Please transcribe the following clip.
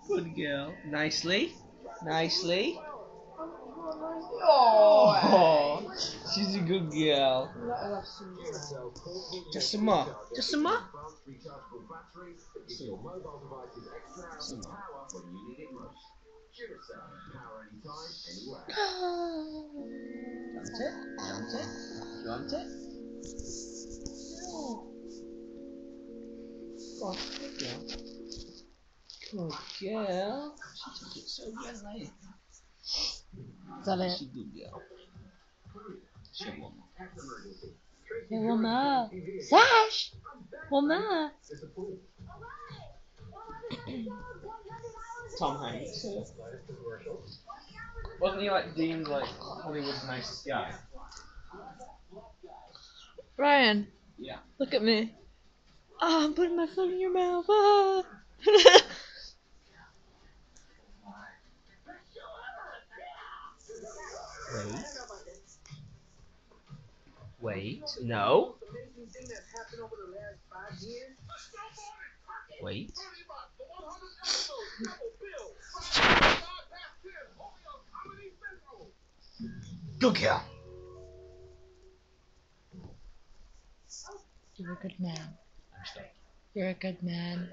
Good girl. Nicely. Nicely. Oh, Oh, she's a good girl. Just some more. Just some more. Some more. Want it? You want it? Oh, good girl. Good girl. She took it so gently. is that it? She's a good girl. Show one more. Yeah, one more. Sash! One more. Tom Hanks. Wasn't he like deemed like Hollywood's nicest guy? Ryan, Yeah. look at me. Oh, I'm putting my foot in your mouth. Ah. Wait. Wait. No. Wait. Good girl. You're a good man. You're a good man.